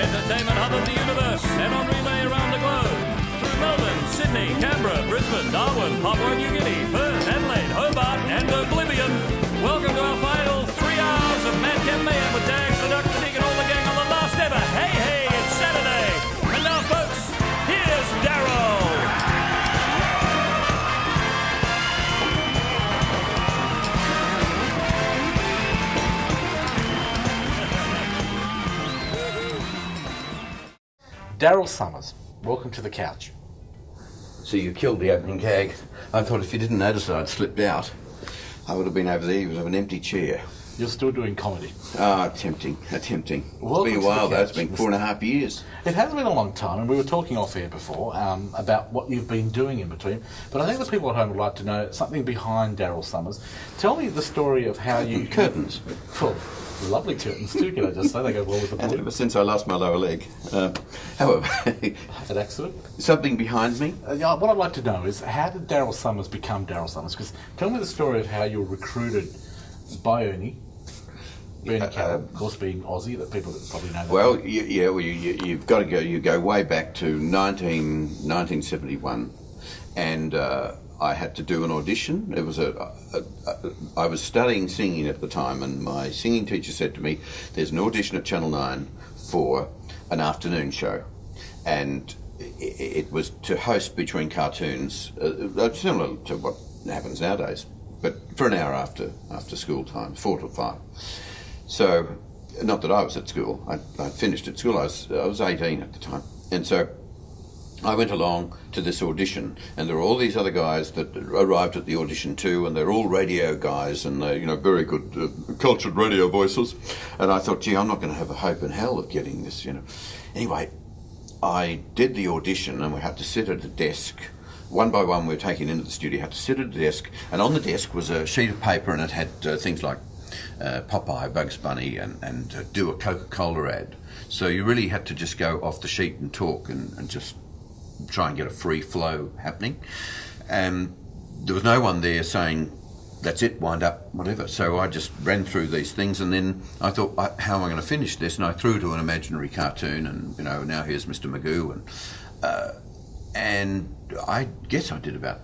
entertainment hub of the universe, and on relay around the globe. Through Melbourne, Sydney, Canberra, Brisbane, Darwin, Papua New Guinea, Perth, Adelaide, Hobart, and Oblivion. Welcome to our final 3 hours of Madcap Mayhem with Dags, the Duck, the Dick, and all the gang on the last ever Hey Hey, it's Saturday. And now, folks, here's Daryl. Daryl Summers, welcome to the couch. So you killed the opening gag. I thought if you didn't notice that I'd slipped out, I would have been over there with an empty chair. You're still doing comedy. Attempting. Welcome It's been a while though, it's been 4.5 years. It has been a long time, and we were talking off air before about what you've been doing in between. But I think the people at home would like to know something behind Daryl Summers. Tell me the story of how you... Curtains. Well, lovely curtains too, can I just say? They go well with the And blue. ever since I lost my lower leg. However, An accident? something behind me. Yeah, what I'd like to know is, how did Daryl Summers become Daryl Summers? Because tell me the story of how you were recruited by Ernie Carroll, of course, being Aussie, that people probably know that. Well, you've got to go. You go way back to 1971, and I had to do an audition. It was I was studying singing at the time, and my singing teacher said to me, "There's an audition at Channel 9 for an afternoon show," and it was to host between cartoons, similar to what happens nowadays, but for an hour after school time, 4 to 5. So, not that I was at school. I finished at school. I was 18 at the time, and so I went along to this audition, and there were all these other guys that arrived at the audition too, and they're all radio guys, and they're very good, cultured radio voices. And I thought, gee, I'm not going to have a hope in hell of getting this, Anyway, I did the audition, and we had to sit at a desk. One by one, we were taken into the studio. Had to sit at a desk, and on the desk was a sheet of paper, and it had things like Popeye, Bugs Bunny, and do a Coca-Cola ad. So you really had to just go off the sheet and talk and just try and get a free flow happening. And there was no one there saying, that's it, wind up, whatever. So I just ran through these things, and then I thought, how am I going to finish this? And I threw to an imaginary cartoon, and now here's Mr. Magoo, and I guess I did about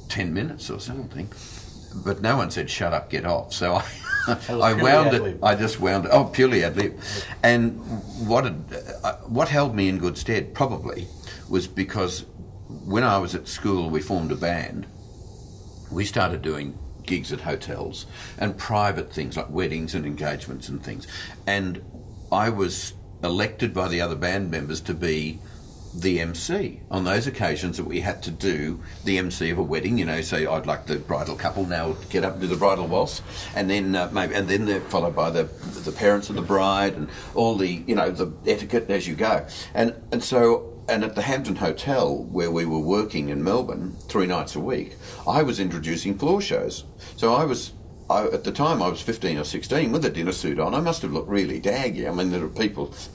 10 minutes or something. But no one said, shut up, get off. So I wound it. I just wound it. Oh, purely ad lib. And what held me in good stead probably was because when I was at school, we formed a band. We started doing gigs at hotels and private things like weddings and engagements and things. And I was elected by the other band members to be the MC on those occasions that we had to do the MC of a wedding. Say I'd like the bridal couple now get up and do the bridal waltz, and then then they're followed by the parents of the bride and all the the etiquette as you go. And at the Hampton Hotel where we were working in Melbourne 3 nights a week, I was introducing floor shows. So at the time I was 15 or 16 with a dinner suit on. I must have looked really daggy. I mean, there were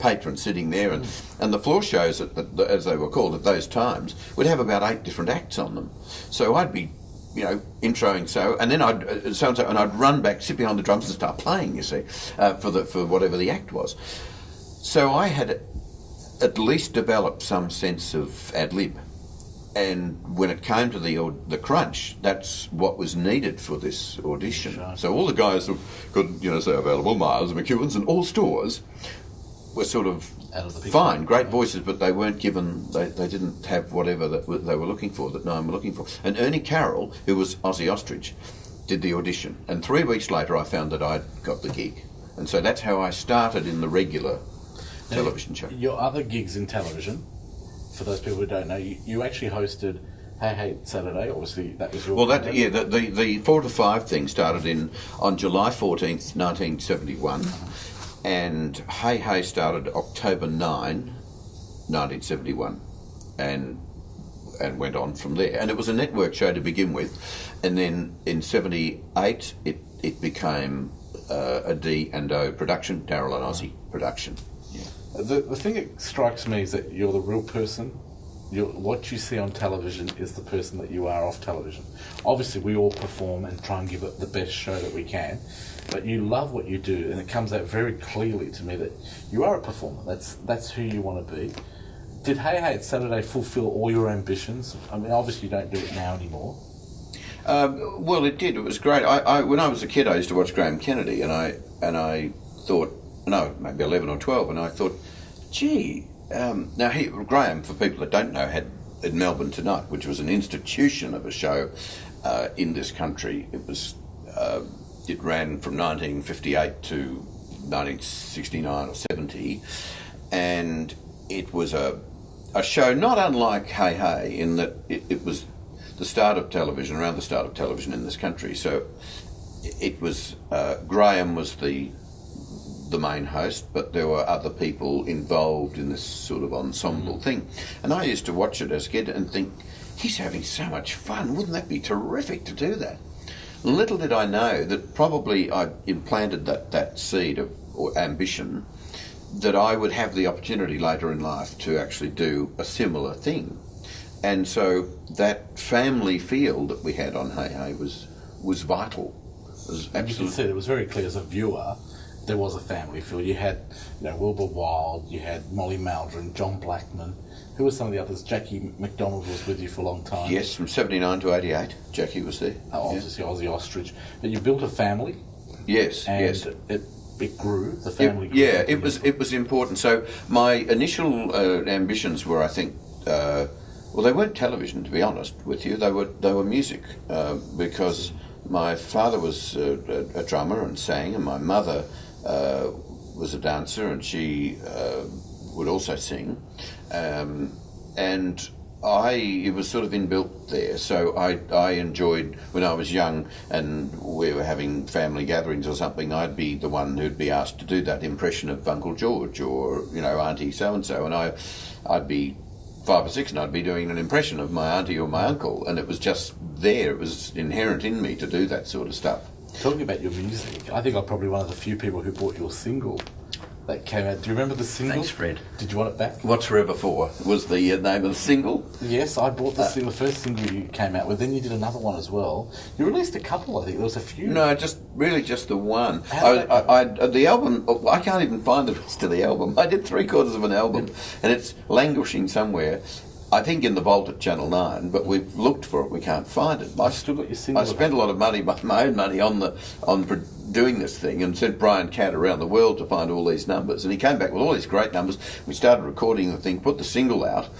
patrons sitting there, and the floor shows, as they were called at those times, would have about 8 different acts on them. So I'd be, introing and then I'd run back, sit behind the drums and start playing. You see, for whatever the act was. So I had at least developed some sense of ad lib. And when it came to the crunch, that's what was needed for this audition. Sure. So all the guys who could, say available, Myers and McEwen's and all stores were sort of fine, great voices, but they weren't given, they didn't have whatever that they were looking for, that no one were looking for. And Ernie Carroll, who was Aussie Ostrich, did the audition. And 3 weeks later I found that I'd got the gig. And so that's how I started in the regular television show. Your other gigs in television, for those people who don't know, you actually hosted Hey Hey Saturday. Obviously, that was your... Well, the 4 to 5 thing started on July 14th, 1971, and Hey Hey started October 9, 1971, and went on from there. And it was a network show to begin with, and then in 78 it became a D&O production, Daryl and Aussie production. The thing that strikes me is that you're the real person what you see on television is the person that you are off television. Obviously, we all perform and try and give it the best show that we can, but you love what you do, and it comes out very clearly to me that you are a performer. That's who you want to be. Did Hey Hey It's Saturday fulfil all your ambitions? I mean, obviously you don't do it now anymore. Well, it did. It was great. I when I was a kid, I used to watch Graham Kennedy, and I thought, no, maybe 11 or 12, and I thought, gee. Now, Graham, for people that don't know, had in Melbourne Tonight, which was an institution of a show in this country. It ran from 1958 to 1969 or 70, and it was a show not unlike Hey Hey in that it was the start of television, around the start of television in this country. So it was Graham was the main host, but there were other people involved in this sort of ensemble thing. And I used to watch it as a kid and think, he's having so much fun. Wouldn't that be terrific to do that? Little did I know that probably I implanted that seed of or ambition that I would have the opportunity later in life to actually do a similar thing. And so that family feel that we had on Hey Hey was vital. It was absolutely. You can see it was very clear as a viewer. There was a family feel. You had, Wilbur Wilde, you had Molly Meldrum, John Blackman. Who were some of the others? Jackie McDonald was with you for a long time. Yes, from 79 to 88, Jackie was there. Obviously, Ozzy Ostrich. But you built a family. Yes, and yes. It grew. The family grew. Yeah, it was important. So my initial ambitions were, I think, well, they weren't television, to be honest with you. They were music because my father was a drummer and sang, and my mother was a dancer, and she would also sing, and it was sort of inbuilt there. So I enjoyed when I was young, and we were having family gatherings or something. I'd be the one who'd be asked to do that impression of Uncle George or Auntie so and so, and I'd be 5 or 6, and I'd be doing an impression of my auntie or my uncle, and it was just there. It was inherent in me to do that sort of stuff. Talking about your music, I think I'm probably one of the few people who bought your single that came out. Do you remember the single? Thanks, Fred. Did you want it back? What's Forever For was the name of the single. Yes, I bought the single, the first single you came out with. Then you did another one as well. You released a couple, I think. There was a few. No, just the one. The album, I can't even find the rest of the album. I did 3/4 of an album, and it's languishing somewhere. I think in the vault at Channel 9, but we've looked for it, we can't find it. I've still got your single. I spent a lot of money, my own money, on doing this thing, and sent Brian Catt around the world to find all these numbers. And he came back with all these great numbers. We started recording the thing, put the single out.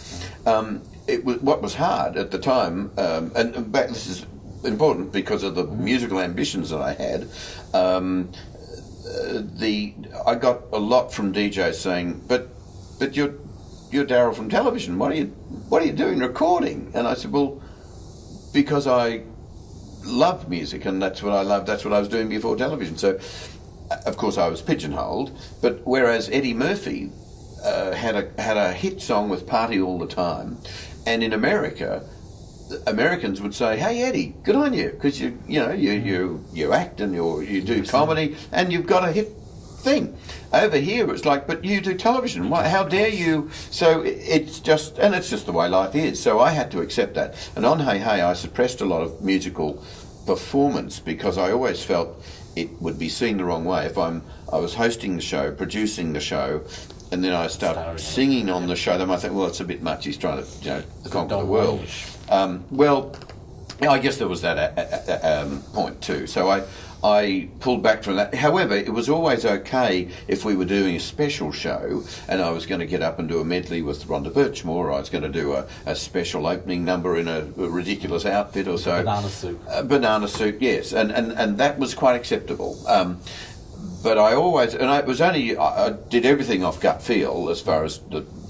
What was hard at the time, and back, this is important because of the musical ambitions that I had. I got a lot from DJs saying, "But you're Daryl from television. What are you doing recording?" And I said, well, because I love music, and that's what I love. That's what I was doing before television. So, of course, I was pigeonholed. But whereas Eddie Murphy had a hit song with "Party All the Time," and in America, Americans would say, "Hey Eddie, good on you, because you act and you do comedy, and you've got a hit thing." Over here it's like, but you do television, how dare you? So it's just the way life is. So I had to accept that. And on Hey Hey I suppressed a lot of musical performance because I always felt it would be seen the wrong way if I was hosting the show, producing the show, and then I start singing on the show. They might think, well, it's a bit much, he's trying to conquer the world. Well, I guess there was that point too. So I pulled back from that. However, it was always okay if we were doing a special show and I was going to get up and do a medley with Rhonda Birchmore, or I was going to do a special opening number in a ridiculous outfit or so. Banana suit. Banana suit, yes. And that was quite acceptable. But I did everything off gut feel as far as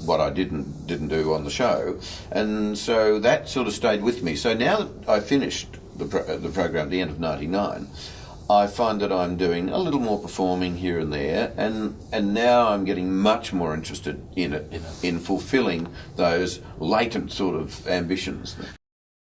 what I didn't do on the show. And so that sort of stayed with me. So now that I finished the program at the end of 99, I find that I'm doing a little more performing here and there, and now I'm getting much more interested in fulfilling those latent sort of ambitions.